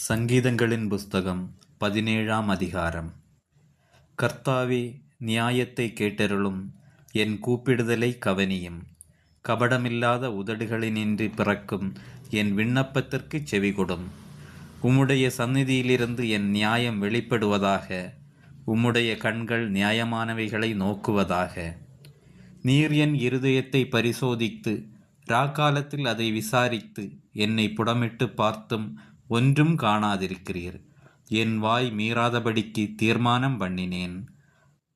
சங்கீதங்களின் புஸ்தகம் 17ஆம் அதிகாரம். கர்த்தாவே, நியாயத்தை கேட்டருளும், என் கூப்பிடுதலை கவனியும். கபடமில்லாத உதடுகளினின்று பிறக்கும் என் விண்ணப்பத்திற்கு செவிகொடும். உம்முடைய சந்நிதியிலிருந்து என் நியாயம் வெளிப்படுவதாக. உம்முடைய கண்கள் நியாயமானவைகளை நோக்குவதாக. நீர் என் இருதயத்தை பரிசோதித்து ராக்காலத்தில் அதை விசாரித்து என்னை புடமிட்டு பார்த்தும் ஒன்றும் காணாதிருக்கிறீர். என் வாய் மீறாதபடிக்கு தீர்மானம் பண்ணினேன்.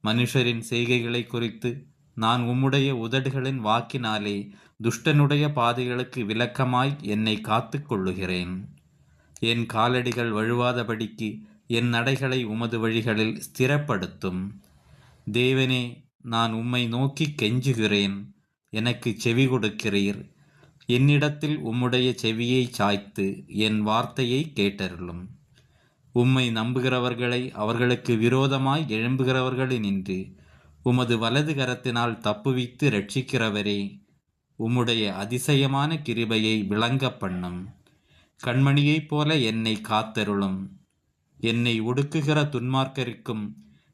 மனுஷரின் செய்கைகளை குறித்து நான் உம்முடைய உதடுகளின் வாக்கினாலே துஷ்டனுடைய பாதைகளுக்கு விலக்கமாய் என்னை காத்து கொள்ளுகிறேன். என் காலடிகள் வழுவாதபடிக்கு என் நடைகளை உமது வழிகளில் ஸ்திரப்படுத்தும். தேவனே, நான் உம்மை நோக்கி கெஞ்சுகிறேன், எனக்கு செவி கொடுக்கிறீர். என்னிடத்தில் உம்முடைய செவியை சாய்த்து என் வார்த்தையை கேட்டருளும். உம்மை நம்புகிறவர்களை அவர்களுக்கு விரோதமாய் எழும்புகிறவர்களினின்று உமது வலது கரத்தினால் தப்புவித்து இரட்சிக்கிறவரே, உம்முடைய அதிசயமான கிருபையை விளங்க பண்ணும். கண்மணியைப் போல என்னை காத்தருளும். என்னை ஒடுக்குகிற துன்மார்க்கருக்கும்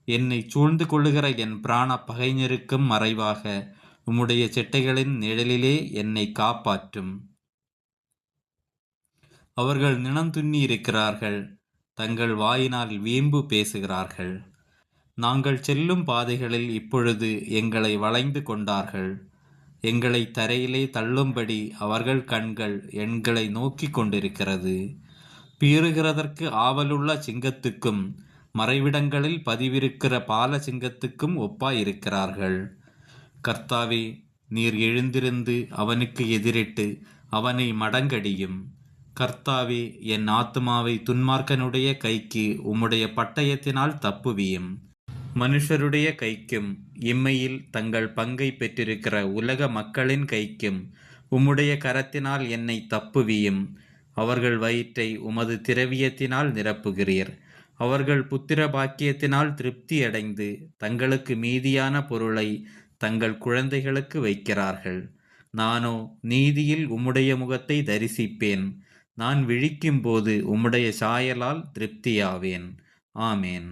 என்னை சூழ்ந்து கொள்ளுகிற என் பிராண பகைஞருக்கும் மறைவாக உம்முடைய செட்டைகளின் நிழலிலே என்னை காப்பாற்றும். அவர்கள் நினந்துண்ணி இருக்கிறார்கள், தங்கள் வாயினால் வீம்பு பேசுகிறார்கள். நாங்கள் செல்லும் பாதைகளில் இப்பொழுது எங்களை வளைந்து கொண்டார்கள். எங்களை தரையிலே தள்ளும்படி அவர்கள் கண்கள் எங்களை நோக்கி கொண்டிருக்கிறது. பீறுகிறதற்கு ஆவலுள்ள சிங்கத்துக்கும் மறைவிடங்களில் பதிவிருக்கிற பால சிங்கத்துக்கும் ஒப்பாயிருக்கிறார்கள். கர்த்தாவே, நீர் எழுந்திருந்து அவனுக்கு எதிரிட்டு அவனை மடங்கடியும். கர்த்தாவே, என் ஆத்துமாவை துன்மார்க்கனுடைய கைக்கு உம்முடைய பட்டயத்தினால் தப்புவியும். மனுஷருடைய கைக்கும் இம்மையில் தங்கள் பங்கை பெற்றிருக்கிற உலக மக்களின் கைக்கும் உம்முடைய கரத்தினால் என்னை தப்புவியும். அவர்கள் வயிற்றை உமது திரவியத்தினால் நிரப்புகிறீர். அவர்கள் புத்திர பாக்கியத்தினால் திருப்தியடைந்து தங்களுக்கு மீதியான பொருளை தங்கள் குழந்தைகளுக்கு வைக்கிறார்கள். நானோ நீதியில் உம்முடைய முகத்தை தரிசிப்பேன். நான் விழிக்கும்போது உம்முடைய சாயலால் திருப்தியாவேன். ஆமேன்.